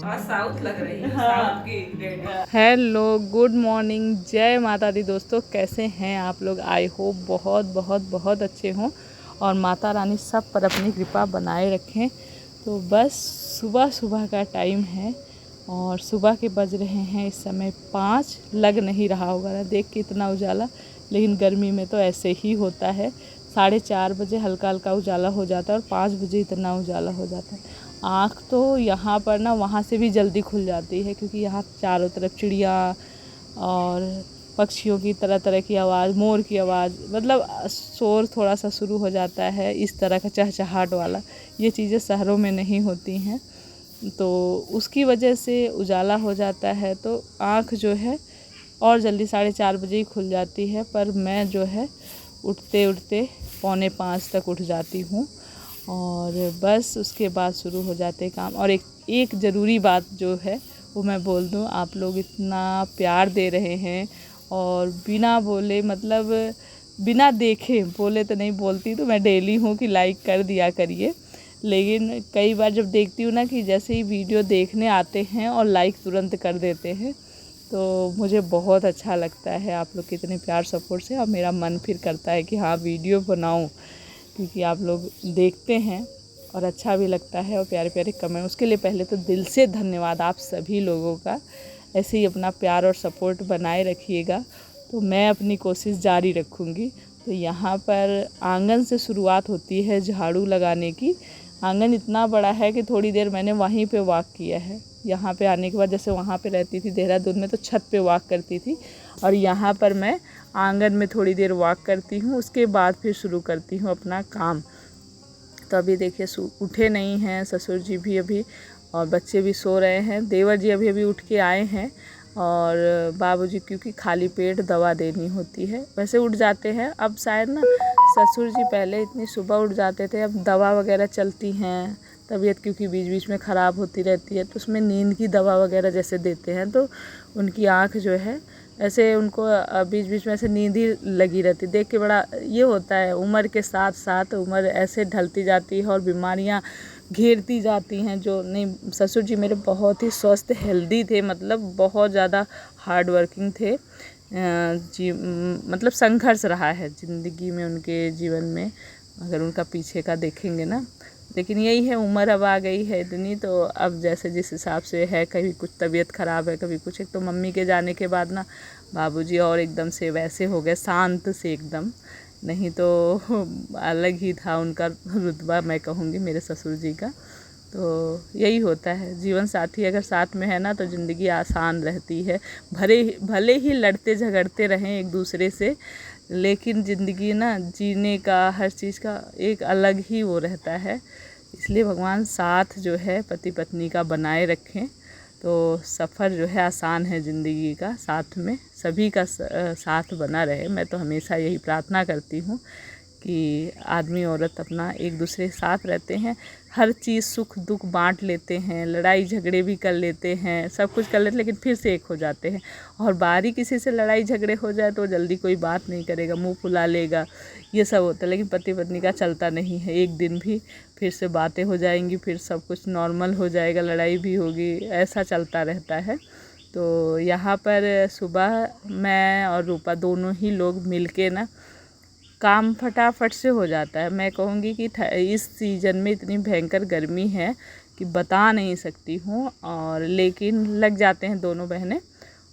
आज साउथ लग रही है, साउथ की लेडी। हेलो, गुड मॉर्निंग, जय माता दी दोस्तों। कैसे हैं आप लोग? आई होप बहुत बहुत बहुत अच्छे हों और माता रानी सब पर अपनी कृपा बनाए रखें। तो बस सुबह सुबह का टाइम है और सुबह के बज रहे हैं इस समय 5। लग नहीं रहा होगा ना देख के इतना उजाला, लेकिन गर्मी में तो ऐसे ही होता है। 4:30 बजे हल्का हल्का उजाला हो जाता है और 5 बजे इतना उजाला हो जाता है। आँख तो यहाँ पर ना वहाँ से भी जल्दी खुल जाती है, क्योंकि यहाँ चारों तरफ चिड़िया और पक्षियों की तरह तरह की आवाज़, मोर की आवाज़, मतलब शोर थोड़ा सा शुरू हो जाता है इस तरह का चहचहाट वाला। ये चीज़ें शहरों में नहीं होती हैं, तो उसकी वजह से उजाला हो जाता है, तो आँख जो है और जल्दी 4:30 बजे ही खुल जाती है। पर मैं जो है उठते उठते 4:45 तक उठ जाती हूँ और बस उसके बाद शुरू हो जाते काम। और एक ज़रूरी बात जो है वो मैं बोल दूँ, आप लोग इतना प्यार दे रहे हैं और बिना बोले, मतलब बिना देखे, बोले तो नहीं बोलती तो मैं डेली हूँ कि लाइक कर दिया करिए, लेकिन कई बार जब देखती हूँ ना कि जैसे ही वीडियो देखने आते हैं और लाइक तुरंत कर देते हैं, तो मुझे बहुत अच्छा लगता है आप लोग के इतने प्यार सपोर्ट से। और मेरा मन फिर करता है कि हाँ वीडियो बनाऊँ, क्योंकि आप लोग देखते हैं और अच्छा भी लगता है और प्यारे प्यारे कमेंट। उसके लिए पहले तो दिल से धन्यवाद आप सभी लोगों का। ऐसे ही अपना प्यार और सपोर्ट बनाए रखिएगा, तो मैं अपनी कोशिश जारी रखूँगी। तो यहाँ पर आंगन से शुरुआत होती है झाड़ू लगाने की। आंगन इतना बड़ा है कि थोड़ी देर मैंने वहीं पे वॉक किया है। यहाँ पे आने के बाद, जैसे वहाँ पे रहती थी देहरादून में, तो छत पे वॉक करती थी, और यहाँ पर मैं आंगन में थोड़ी देर वॉक करती हूँ। उसके बाद फिर शुरू करती हूँ अपना काम। तो अभी देखिए उठे नहीं हैं ससुर जी भी अभी, और बच्चे भी सो रहे हैं। देवर जी अभी अभी उठ के आए हैं, और बाबूजी क्योंकि खाली पेट दवा देनी होती है, वैसे उठ जाते हैं। अब शायद ना ससुर जी पहले इतनी सुबह उठ जाते थे, अब दवा वगैरह चलती हैं, तबीयत क्योंकि बीच बीच में ख़राब होती रहती है, तो उसमें नींद की दवा वगैरह जैसे देते हैं, तो उनकी आँख जो है ऐसे, उनको बीच बीच में ऐसे नींद ही लगी रहती। देख के बड़ा ये होता है, उम्र के साथ साथ उम्र ऐसे ढलती जाती है और बीमारियां घेरती जाती हैं। जो नहीं, ससुर जी मेरे बहुत ही स्वस्थ हेल्दी थे, मतलब बहुत ज़्यादा हार्ड वर्किंग थे जी। मतलब संघर्ष रहा है ज़िंदगी में, उनके जीवन में अगर उनका पीछे का देखेंगे ना। लेकिन यही है, उम्र अब आ गई है इतनी, तो अब जैसे जिस हिसाब से है, कभी कुछ तबीयत ख़राब है, कभी कुछ। एक तो मम्मी के जाने के बाद ना बाबूजी और एकदम से वैसे हो गए, शांत से एकदम। नहीं तो अलग ही था उनका रुतबा, मैं कहूँगी मेरे ससुर जी का। तो यही होता है, जीवन साथी अगर साथ में है ना तो ज़िंदगी आसान रहती है। भले ही लड़ते झगड़ते रहें एक दूसरे से, लेकिन ज़िंदगी ना जीने का, हर चीज़ का एक अलग ही वो रहता है। इसलिए भगवान साथ जो है पति पत्नी का बनाए रखें, तो सफ़र जो है आसान है ज़िंदगी का। साथ में सभी का साथ बना रहे। मैं तो हमेशा यही प्रार्थना करती हूँ कि आदमी औरत अपना एक दूसरे के साथ रहते हैं, हर चीज़ सुख दुख बांट लेते हैं, लड़ाई झगड़े भी कर लेते हैं, सब कुछ कर लेते हैं, लेकिन फिर से एक हो जाते हैं। और बारी किसी से लड़ाई झगड़े हो जाए तो जल्दी कोई बात नहीं करेगा, मुंह फुला लेगा, ये सब होता है। लेकिन पति पत्नी का चलता नहीं है, एक दिन भी फिर से बातें हो जाएंगी, फिर सब कुछ नॉर्मल हो जाएगा, लड़ाई भी होगी, ऐसा चलता रहता है। तो यहाँ पर सुबह मैं और रूपा दोनों ही लोग मिलके ना काम फटाफट से हो जाता है। मैं कहूँगी कि इस सीज़न में इतनी भयंकर गर्मी है कि बता नहीं सकती हूँ, और लेकिन लग जाते हैं दोनों बहनें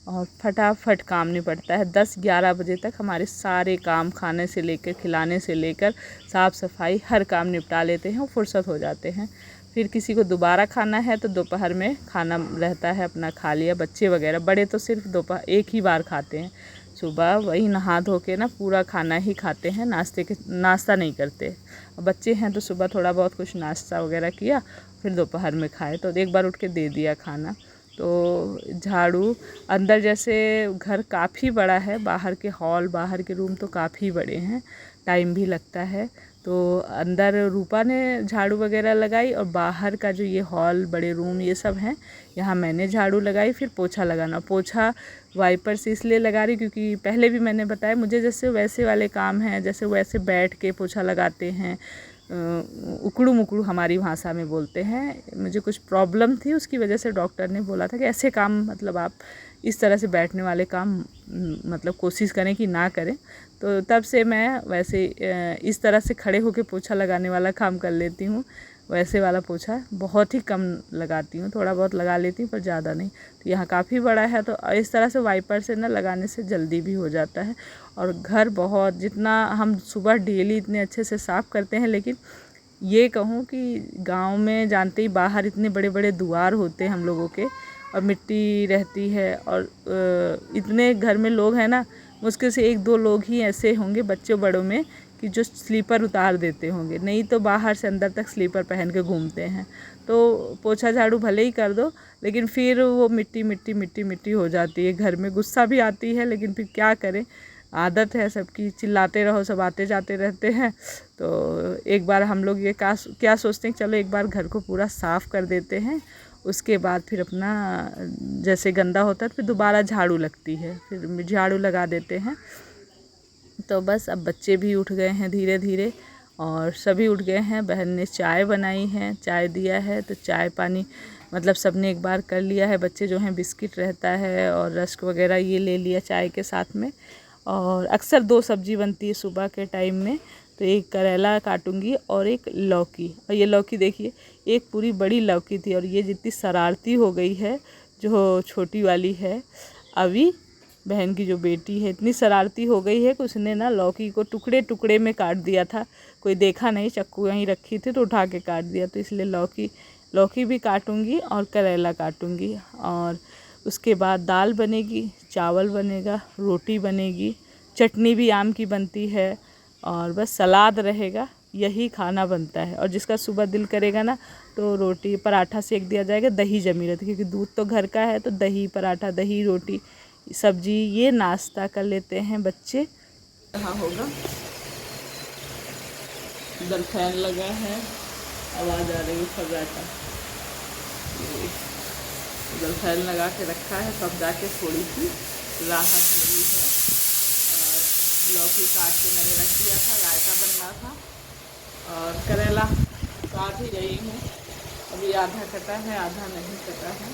और फटाफट काम निपटता है। 10-11 बजे तक हमारे सारे काम, खाने से लेकर, खिलाने से लेकर, साफ़ सफाई, हर काम निपटा लेते हैं और फुर्सत हो जाते हैं। फिर किसी को दोबारा खाना है तो दोपहर में खाना रहता है, अपना खा लिया। बच्चे वगैरह, बड़े तो सिर्फ दोपहर एक ही बार खाते हैं, सुबह वही नहा धो के ना पूरा खाना ही खाते हैं, नाश्ता नहीं करते। बच्चे हैं तो सुबह थोड़ा बहुत कुछ नाश्ता वगैरह किया, फिर दोपहर में खाए, तो एक बार उठ के दे दिया खाना। तो झाड़ू, अंदर जैसे घर काफ़ी बड़ा है, बाहर के हॉल, बाहर के रूम तो काफ़ी बड़े हैं, टाइम भी लगता है। तो अंदर रूपा ने झाड़ू वगैरह लगाई, और बाहर का जो ये हॉल, बड़े रूम, ये सब हैं, यहाँ मैंने झाड़ू लगाई। फिर पोछा लगाना, पोछा वाइपर से इसलिए लगा रही क्योंकि पहले भी मैंने बताया, मुझे जैसे वैसे वाले काम हैं, जैसे वैसे बैठ के पोछा लगाते हैं, उकड़ू मुकड़ू हमारी भाषा में बोलते हैं। मुझे कुछ प्रॉब्लम थी, उसकी वजह से डॉक्टर ने बोला था कि ऐसे काम मतलब आप इस तरह से बैठने वाले काम मतलब कोशिश करें कि ना करें। तो तब से मैं वैसे इस तरह से खड़े होकर पोछा लगाने वाला काम कर लेती हूँ। वैसे वाला पोछा बहुत ही कम लगाती हूँ, थोड़ा बहुत लगा लेती हूँ पर ज़्यादा नहीं। तो यहाँ काफ़ी बड़ा है तो इस तरह से वाइपर से ना लगाने से जल्दी भी हो जाता है। और घर बहुत, जितना हम सुबह डेली इतने अच्छे से साफ़ करते हैं, लेकिन ये कहूँ कि गांव में जानते ही बाहर इतने बड़े बड़े द्वार होते हैं हम लोगों के, और मिट्टी रहती है, और इतने घर में लोग हैं ना, मुश्किल से 1-2 लोग ही ऐसे होंगे बच्चों बड़ों में कि जो स्लीपर उतार देते होंगे, नहीं तो बाहर से अंदर तक स्लीपर पहन के घूमते हैं। तो पोछा झाड़ू भले ही कर दो, लेकिन फिर वो मिट्टी मिट्टी मिट्टी मिट्टी हो जाती है घर में। गुस्सा भी आती है, लेकिन फिर क्या करें, आदत है सबकी, चिल्लाते रहो, सब आते जाते रहते हैं। तो एक बार हम लोग ये क्या सोचते हैं, चलो एक बार घर को पूरा साफ़ कर देते हैं, उसके बाद फिर अपना जैसे गंदा होता है फिर दोबारा झाड़ू लगती है, फिर झाड़ू लगा देते हैं। तो बस अब बच्चे भी उठ गए हैं धीरे धीरे, और सभी उठ गए हैं। बहन ने चाय बनाई है, चाय दिया है, तो चाय पानी मतलब सबने एक बार कर लिया है। बच्चे जो हैं बिस्किट रहता है और रस्क वगैरह ये ले लिया चाय के साथ में। और अक्सर 2 सब्ज़ी बनती है सुबह के टाइम में, तो एक करेला काटूंगी और एक लौकी। और ये लौकी देखिए, एक पूरी बड़ी लौकी थी, और ये जितनी शरारती हो गई है, जो छोटी वाली है अभी, बहन की जो बेटी है, इतनी शरारती हो गई है कि उसने ना लौकी को टुकड़े टुकड़े में काट दिया था। कोई देखा नहीं, चक्कू यहीं रखी थी तो उठा के काट दिया। तो इसलिए लौकी भी काटूंगी और करेला काटूंगी। और उसके बाद दाल बनेगी, चावल बनेगा, रोटी बनेगी, चटनी भी आम की बनती है, और बस सलाद रहेगा। यही खाना बनता है। और जिसका सुबह दिल करेगा ना, तो रोटी पराठा सेक दिया जाएगा। दही जमी रहती है, क्योंकि दूध तो घर का है, तो दही पराठा, दही रोटी, सब्जी, ये नाश्ता कर लेते हैं बच्चे। यहाँ होगा, इधर फैन लगा है, आवाज़ आ रही है फर्राटा। इधर फैन लगा के रखा है, तब जाके थोड़ी सी राहत मिली है। और लौकी काट के मैंने रख दिया था, रायता बनना था। और करेला काट ही रही हूँ, अभी आधा कटा है आधा नहीं कटा है।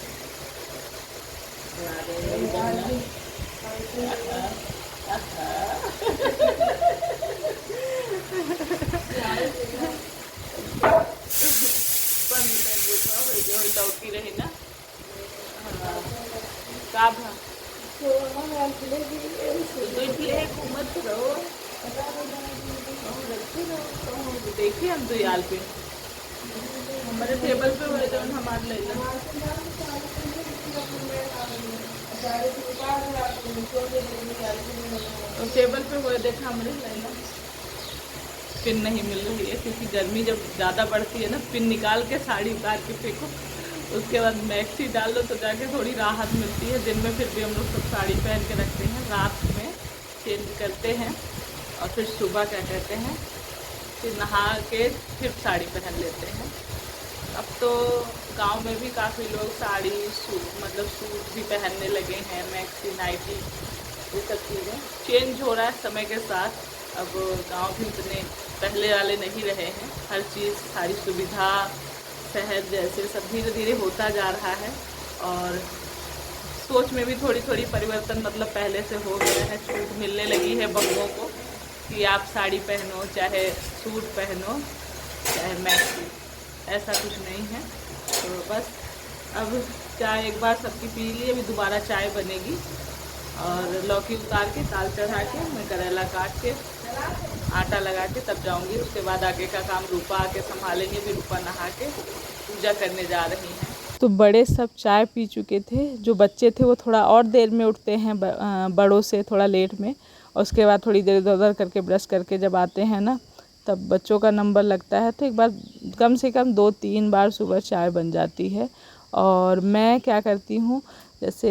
लौकी रही ना, देखिए हम तो याल पे हमारे टेबल पे हुए तो हमारे ले तो टेबल पे हुए देखा हमारे लेना। पिन नहीं मिल रही है, क्योंकि गर्मी जब ज़्यादा बढ़ती है ना, पिन निकाल के साड़ी उतार के फेंको, उसके बाद मैक्सी डाल दो तो जाके थोड़ी राहत मिलती है। दिन में फिर भी हम लोग सब साड़ी पहन के रखते हैं, रात में चेंज करते हैं, और फिर सुबह क्या कहते हैं, फिर नहा के फिर साड़ी पहन लेते हैं। अब तो गांव में भी काफ़ी लोग साड़ी मतलब सूट भी पहनने लगे हैं, मैक्सी, नाइटी, ये सब चीज़ें चेंज हो रहा है समय के साथ। अब गांव भी इतने पहले वाले नहीं रहे हैं, हर चीज़, सारी सुविधा, शहर जैसे सब धीरे धीरे होता जा रहा है। और सोच में भी थोड़ी थोड़ी परिवर्तन मतलब पहले से हो गया है। छूट मिलने लगी है बहूओं को कि आप साड़ी पहनो, चाहे सूट पहनो, चाहे मैक्सी, ऐसा कुछ नहीं है। तो बस अब चाय एक बार सबकी पी ली, अभी दोबारा चाय बनेगी। और लौकी उतार के, दाल चढ़ा के, मैं करेला काट के, आटा लगा के तब जाऊंगी। उसके बाद आगे का काम रूपा आके संभालेंगे। भी रूपा नहा के पूजा करने जा रही हैं। तो बड़े सब चाय पी चुके थे, जो बच्चे थे वो थोड़ा और देर में उठते हैं, बड़ों से थोड़ा लेट में। और उसके बाद थोड़ी देर इधर उधर करके ब्रश करके जब आते हैं ना, तब बच्चों का नंबर लगता है। तो एक बार कम से कम 2-3 बार सुबह चाय बन जाती है। और मैं क्या करती हूँ, जैसे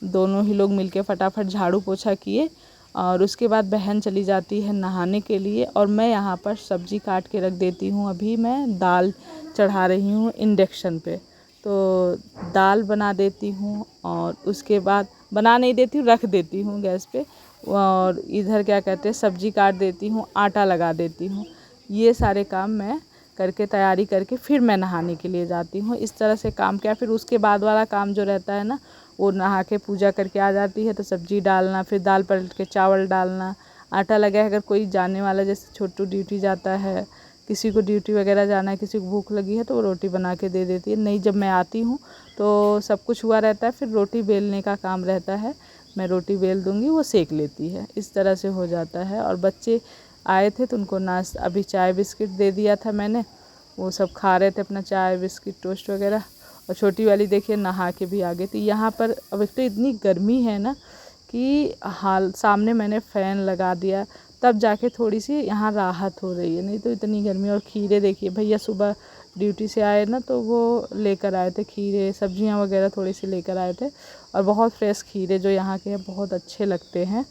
दोनों ही लोग मिलके फटाफट झाड़ू पोछा किए, और उसके बाद बहन चली जाती है नहाने के लिए, और मैं यहाँ पर सब्ज़ी काट के रख देती हूँ। अभी मैं दाल चढ़ा रही हूँ इंडक्शन पे, तो दाल बना देती हूँ, और उसके बाद बना नहीं देती हूँ, रख देती हूँ गैस पे। और इधर क्या कहते हैं, सब्ज़ी काट देती हूँ, आटा लगा देती हूँ। ये सारे काम मैं करके तैयारी करके फिर मैं नहाने के लिए जाती हूँ। इस तरह से काम किया। फिर उसके बाद वाला काम जो रहता है ना, वो नहा के पूजा करके आ जाती है तो सब्जी डालना, फिर दाल पलट के चावल डालना, आटा लगा है। अगर कोई जाने वाला जैसे छोटू ड्यूटी जाता है, किसी को ड्यूटी वगैरह जाना है, किसी को भूख लगी है तो वो रोटी बना के दे देती है। नहीं, जब मैं आती हूँ तो सब कुछ हुआ रहता है, फिर रोटी बेलने का काम रहता है, मैं रोटी बेल दूँगी, वो सेक लेती है। इस तरह से हो जाता है। और बच्चे आए थे तो उनको नाश्ता, अभी चाय बिस्किट दे दिया था मैंने, वो सब खा रहे थे अपना चाय बिस्किट टोस्ट वगैरह। और छोटी वाली देखिए नहा के भी आ गई थी। यहाँ पर अब एक तो इतनी गर्मी है ना कि हाल सामने मैंने फ़ैन लगा दिया, तब जाके थोड़ी सी यहाँ राहत हो रही है, नहीं तो इतनी गर्मी। और खीरे देखिए, भैया सुबह ड्यूटी से आए ना तो वो लेकर आए थे खीरे, सब्जियाँ वगैरह थोड़ी सी लेकर आए थे। और बहुत फ्रेश खीरे जो यहाँ के हैं बहुत अच्छे लगते हैं,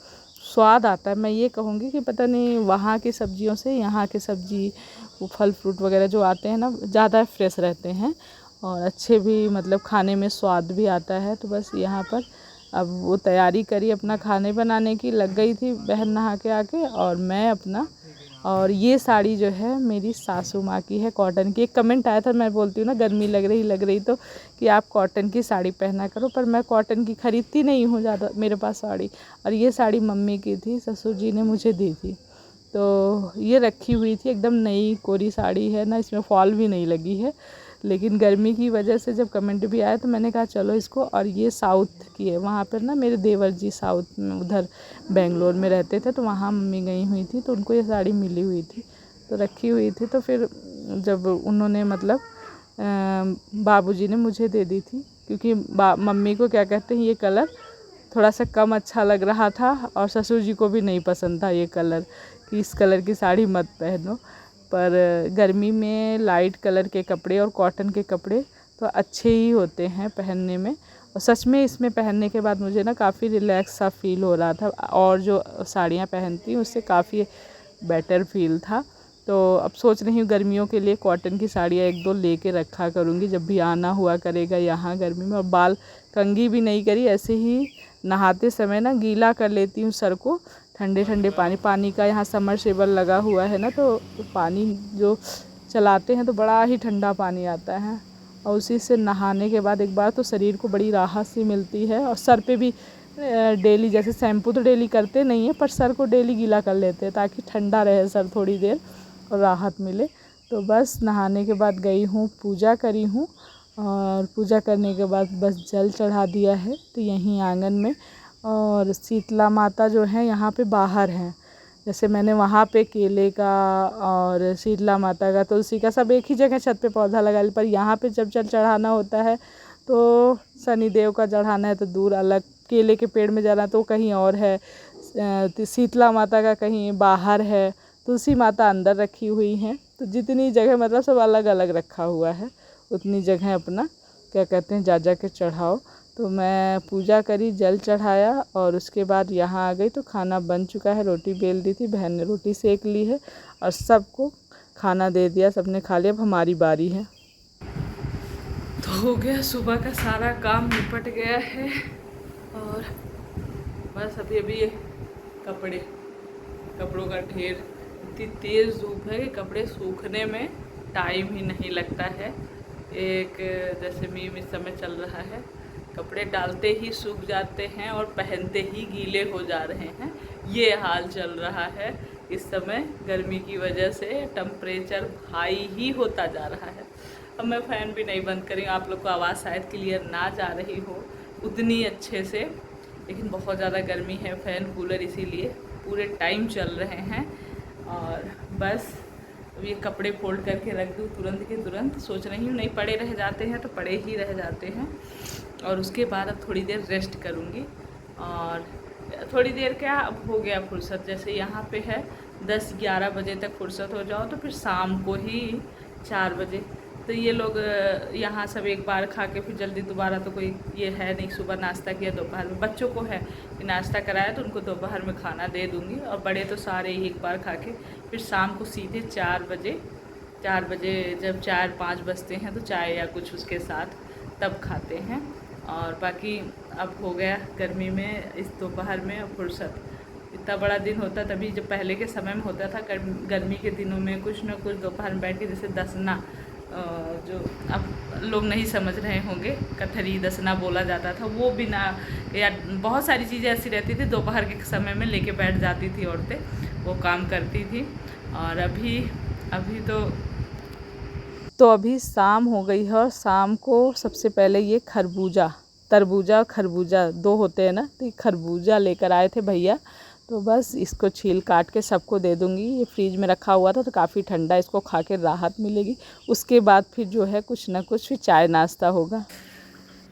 स्वाद आता है। मैं ये कहूँगी कि पता नहीं वहाँ की सब्जियों से यहाँ के सब्जी, वो फल फ्रूट वगैरह जो आते हैं ना, ज़्यादा फ्रेश रहते हैं और अच्छे भी, मतलब खाने में स्वाद भी आता है। तो बस यहाँ पर अब वो तैयारी करी अपना खाने बनाने की, लग गई थी बहन नहा के आके, और मैं अपना। और ये साड़ी जो है मेरी सासू माँ की है, कॉटन की। एक कमेंट आया था, मैं बोलती हूँ ना गर्मी लग रही तो कि आप कॉटन की साड़ी पहना करो, पर मैं कॉटन की खरीदती नहीं हूँ ज़्यादा मेरे पास साड़ी। और ये साड़ी मम्मी की थी, ससुर जी ने मुझे दी थी, तो ये रखी हुई थी, एकदम नई कोरी साड़ी है ना, इसमें फॉल भी नहीं लगी है। लेकिन गर्मी की वजह से जब कमेंट भी आया तो मैंने कहा चलो इसको। और ये साउथ की है, वहाँ पर ना मेरे देवर जी साउथ में उधर बेंगलोर में रहते थे, तो वहाँ मम्मी गई हुई थी तो उनको ये साड़ी मिली हुई थी तो रखी हुई थी। तो फिर जब उन्होंने मतलब बाबूजी ने मुझे दे दी थी, क्योंकि मम्मी को क्या कहते हैं, ये कलर थोड़ा सा कम अच्छा लग रहा था और ससुर जी को भी नहीं पसंद था ये कलर, कि इस कलर की साड़ी मत पहनो। पर गर्मी में लाइट कलर के कपड़े और कॉटन के कपड़े तो अच्छे ही होते हैं पहनने में। और सच में इसमें पहनने के बाद मुझे ना काफ़ी रिलैक्स सा फील हो रहा था, और जो साड़ियाँ पहनती हूँ उससे काफ़ी बेटर फील था। तो अब सोच रही हूँ गर्मियों के लिए कॉटन की साड़ियाँ एक दो लेके रखा करूँगी जब भी आना हुआ करेगा यहाँ गर्मी में। और बाल कंघी भी नहीं करी, ऐसे ही नहाते समय ना गीला कर लेती हूँ सर को, ठंडे ठंडे पानी का यहाँ समरसेबल लगा हुआ है ना, तो पानी जो चलाते हैं तो बड़ा ही ठंडा पानी आता है। और उसी से नहाने के बाद एक बार तो शरीर को बड़ी राहत सी मिलती है। और सर पे भी डेली, जैसे शैम्पू तो डेली करते नहीं हैं, पर सर को डेली गीला कर लेते हैं ताकि ठंडा रहे सर थोड़ी देर और राहत मिले। तो बस नहाने के बाद गई हूँ, पूजा करी हूँ, और पूजा करने के बाद बस जल चढ़ा दिया है तो यहीं आंगन में। और शीतला माता जो है यहाँ पे बाहर हैं, जैसे मैंने वहाँ पे केले का और शीतला माता का, तुलसी का सब एक ही जगह छत पे पौधा लगा लिया। पर यहाँ पे जब जल चढ़ाना होता है तो शनिदेव का चढ़ाना है तो दूर अलग, केले के पेड़ में जाना तो कहीं और है, शीतला माता का कहीं बाहर है, तुलसी माता अंदर रखी हुई हैं। तो जितनी जगह मतलब सब अलग अलग रखा हुआ है, उतनी जगह अपना क्या कहते हैं जा के चढ़ाओ। तो मैं पूजा करी, जल चढ़ाया और उसके बाद यहाँ आ गई। तो खाना बन चुका है, रोटी बेल दी थी, बहन ने रोटी सेक ली है और सबको खाना दे दिया, सबने खा लिया, अब हमारी बारी है। तो हो गया, सुबह का सारा काम निपट गया है और बस अभी ये कपड़ों का ढेर, इतनी तेज़ धूप है कि कपड़े सूखने में टाइम ही नहीं लगता है। एक जैसे मीम इस समय चल रहा है, कपड़े डालते ही सूख जाते हैं और पहनते ही गीले हो जा रहे हैं, ये हाल चल रहा है इस समय। गर्मी की वजह से टेम्परेचर हाई ही होता जा रहा है। अब मैं फ़ैन भी नहीं बंद करी, आप लोग को आवाज़ शायद क्लियर ना जा रही हो उतनी अच्छे से, लेकिन बहुत ज़्यादा गर्मी है, फ़ैन कूलर इसीलिए पूरे टाइम चल रहे हैं। और बस अब ये कपड़े फोल्ड करके रख दूँ तुरंत के तुरंत, सोच रही हूँ नहीं पड़े रह जाते हैं तो पड़े ही रह जाते हैं। और उसके बाद अब थोड़ी देर रेस्ट करूँगी, और थोड़ी देर क्या, अब हो गया फुर्सत, जैसे यहाँ पे है 10-11 बजे तक फुर्सत हो जाओ तो फिर शाम को ही 4 बजे। तो ये लोग यहाँ सब एक बार खा के फिर जल्दी दोबारा तो कोई ये है नहीं, सुबह नाश्ता किया, दोपहर में बच्चों को है कि नाश्ता कराया तो उनको दोपहर में खाना दे दूँगी, और बड़े तो सारे ही एक बार खा के फिर शाम को सीधे 4 बजे जब 4-5 बजते हैं तो चाय या कुछ उसके साथ तब खाते हैं। और बाकी अब हो गया गर्मी में इस दोपहर में फुर्सत, इतना बड़ा दिन होता तभी, जब पहले के समय में होता था गर्मी के दिनों में कुछ ना कुछ दोपहर में बैठ के, जैसे दसना, जो अब लोग नहीं समझ रहे होंगे, कथरी दसना बोला जाता था, वो बिना, या बहुत सारी चीज़ें ऐसी रहती थी दोपहर के समय में लेके बैठ जाती थी औरतें, वो काम करती थी। और अभी तो अभी शाम हो गई है, और शाम को सबसे पहले ये तरबूजा और खरबूजा दो होते हैं ना, तो ये खरबूजा लेकर आए थे भैया, तो बस इसको छील काट के सबको दे दूँगी। ये फ्रिज में रखा हुआ था तो काफ़ी ठंडा, इसको खा के राहत मिलेगी। उसके बाद फिर जो है कुछ ना कुछ फिर चाय नाश्ता होगा।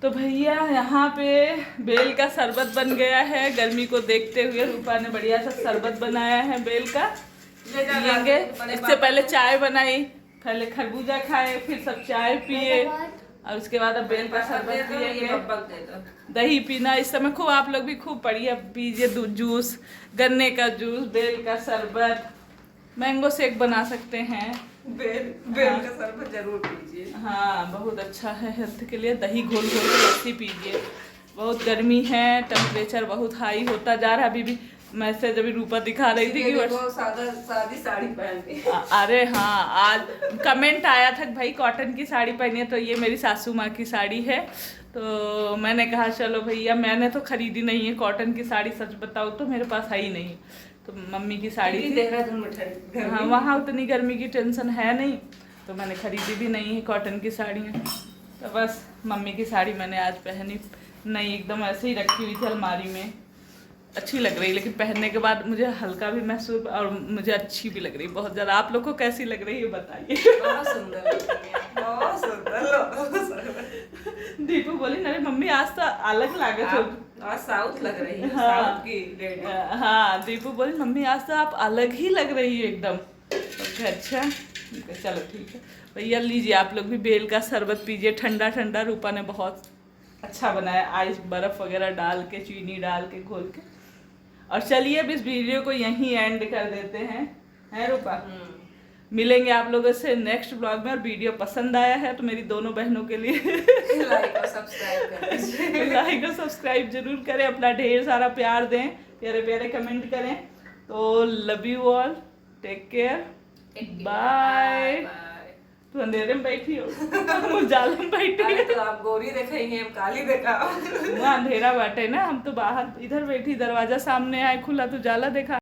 तो भैया यहाँ पे बेल का शरबत बन गया है, गर्मी को देखते हुए रूपा ने बढ़िया सा शरबत बनाया है बेल का, पियेंगे। इससे पहले चाय बनाई, पहले खरबूजा खाए, फिर सब चाय पिए, और उसके बाद अब बेल का शरबत पियेंगे। दही पीना इस समय खूब, आप लोग भी खूब बढ़िया पीजिए, जूस, गन्ने का जूस, बेल का शरबत, मैंगो शेक बना सकते हैं। बेल का शरबत जरूर पीजिए। हाँ, बहुत अच्छा है हेल्थ के लिए। दही घोल घोल के लस्सी पीजिए। बहुत गर्मी है, टेम्परेचर बहुत हाई होता जा रहा है। अभी भी मैसेज अभी रूपा दिखा रही थी कि सादी साड़ी पहनती। अरे हाँ, आज कमेंट आया था भाई कॉटन की साड़ी पहनी है, तो ये मेरी सासू माँ की साड़ी है। तो मैंने कहा चलो भैया, मैंने तो खरीदी नहीं है कॉटन की साड़ी, सच बताऊँ तो मेरे पास है ही नहीं, तो मम्मी की साड़ी थी। हाँ, वहाँ उतनी गर्मी की टेंशन है नहीं, तो मैंने खरीदी भी नहीं है कॉटन की साड़ियाँ। तो बस मम्मी की साड़ी मैंने आज पहनी नहीं, एकदम ऐसे ही रखी हुई थी अलमारी में। अच्छी लग रही, लेकिन पहनने के बाद मुझे हल्का भी महसूस, और मुझे अच्छी भी लग रही बहुत ज़्यादा। आप लोग को कैसी लग रही है बताइए। बहुत सुंदर, बहुत सुंदर। दीपू बोली अरे मम्मी आज तो अलग लागत हो, आज साउथ लग रही है। हाँ, साउथ की लेडी। हाँ, दीपू बोली मम्मी आज तो आप अलग ही लग रही है एकदम। अच्छा चलो ठीक है भैया, लीजिए आप लोग भी बेल का शरबत पीजिए, ठंडा ठंडा। रूपा ने बहुत अच्छा बनाया, आइस बर्फ़ वगैरह डाल के, चीनी डाल के, घोल के। और चलिए अब इस वीडियो को यहीं एंड कर देते हैं रूपा। मिलेंगे आप लोगों से नेक्स्ट ब्लॉग में। और वीडियो पसंद आया है तो मेरी दोनों बहनों के लिए लाइक और सब्सक्राइब जरूर करें, अपना ढेर सारा प्यार दें, प्यारे प्यारे कमेंट करें। तो love you all, take care, bye. तू अंधेरे में बैठी हो, उजाले में बैठी है। तो आप गोरी देखेंगे, हम काली देखा। वहाँ अंधेरा बाटे ना, हम तो बाहर इधर बैठी, दरवाजा सामने आए खुला तो उजाला देखा।